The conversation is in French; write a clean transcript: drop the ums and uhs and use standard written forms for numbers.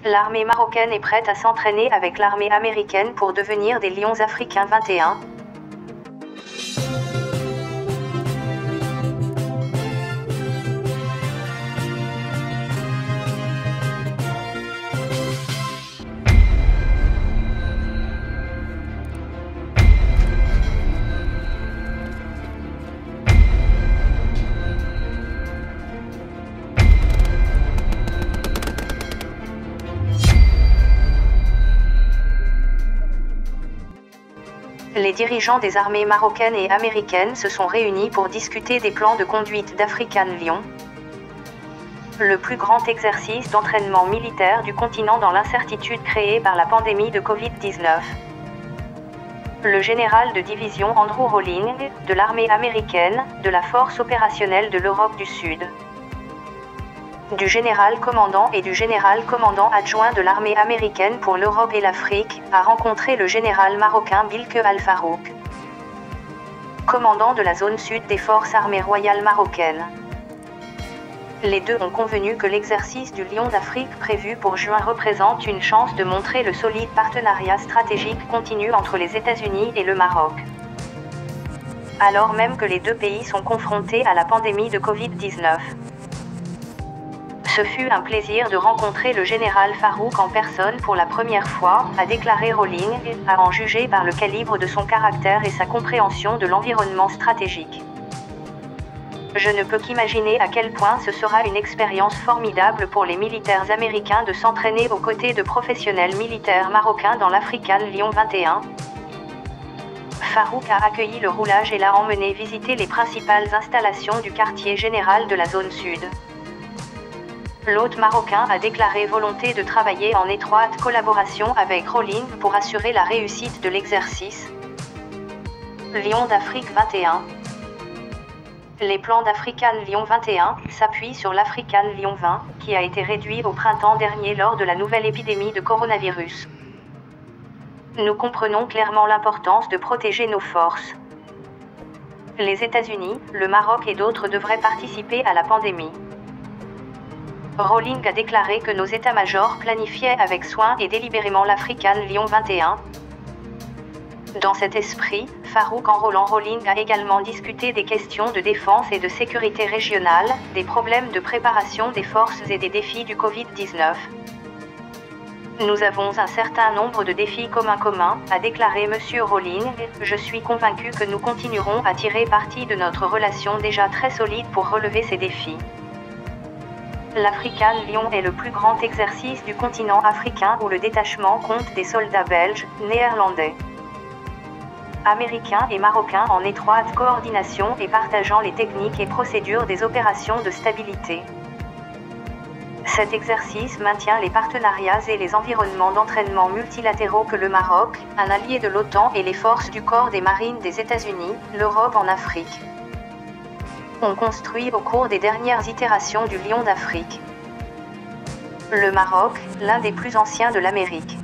L'armée marocaine est prête à s'entraîner avec l'armée américaine pour devenir des Lions africains 21. Les dirigeants des armées marocaines et américaines se sont réunis pour discuter des plans de conduite d'African Lion, le plus grand exercice d'entraînement militaire du continent dans l'incertitude créée par la pandémie de Covid-19. Le général de division Andrew Rawlings, de l'armée américaine, de la force opérationnelle de l'Europe du Sud, du général commandant et du général commandant adjoint de l'armée américaine pour l'Europe et l'Afrique, a rencontré le général marocain Bilke Al-Farouk, commandant de la zone sud des forces armées royales marocaines. Les deux ont convenu que l'exercice du Lion d'Afrique prévu pour juin représente une chance de montrer le solide partenariat stratégique continu entre les États-Unis et le Maroc, alors même que les deux pays sont confrontés à la pandémie de Covid-19. Ce fut un plaisir de rencontrer le général Farouk en personne pour la première fois, a déclaré Rawlings, à en juger par le calibre de son caractère et sa compréhension de l'environnement stratégique. Je ne peux qu'imaginer à quel point ce sera une expérience formidable pour les militaires américains de s'entraîner aux côtés de professionnels militaires marocains dans l'African Lion 21. Farouk a accueilli le roulage et l'a emmené visiter les principales installations du quartier général de la zone sud. L'hôte marocain a déclaré volonté de travailler en étroite collaboration avec Rawlings pour assurer la réussite de l'exercice Lion d'Afrique 21. Les plans d'African Lion 21 s'appuient sur l'African Lion 20, qui a été réduit au printemps dernier lors de la nouvelle épidémie de coronavirus. Nous comprenons clairement l'importance de protéger nos forces. Les États-Unis, le Maroc et d'autres devraient participer à la pandémie. Rawlings a déclaré que nos états-majors planifiaient avec soin et délibérément l'African Lion 21. Dans cet esprit, Farouk enrôlant Rawlings a également discuté des questions de défense et de sécurité régionale, des problèmes de préparation des forces et des défis du Covid-19. Nous avons un certain nombre de défis communs, a déclaré M. Rawlings. Je suis convaincu que nous continuerons à tirer parti de notre relation déjà très solide pour relever ces défis. L'African Lion est le plus grand exercice du continent africain où le détachement compte des soldats belges, néerlandais, américains et marocains en étroite coordination et partageant les techniques et procédures des opérations de stabilité. Cet exercice maintient les partenariats et les environnements d'entraînement multilatéraux que le Maroc, un allié de l'OTAN et les forces du corps des marines des États-Unis, l'Europe en Afrique, ont construit au cours des dernières itérations du Lion d'Afrique. Le Maroc, l'un des plus anciens de l'Amérique,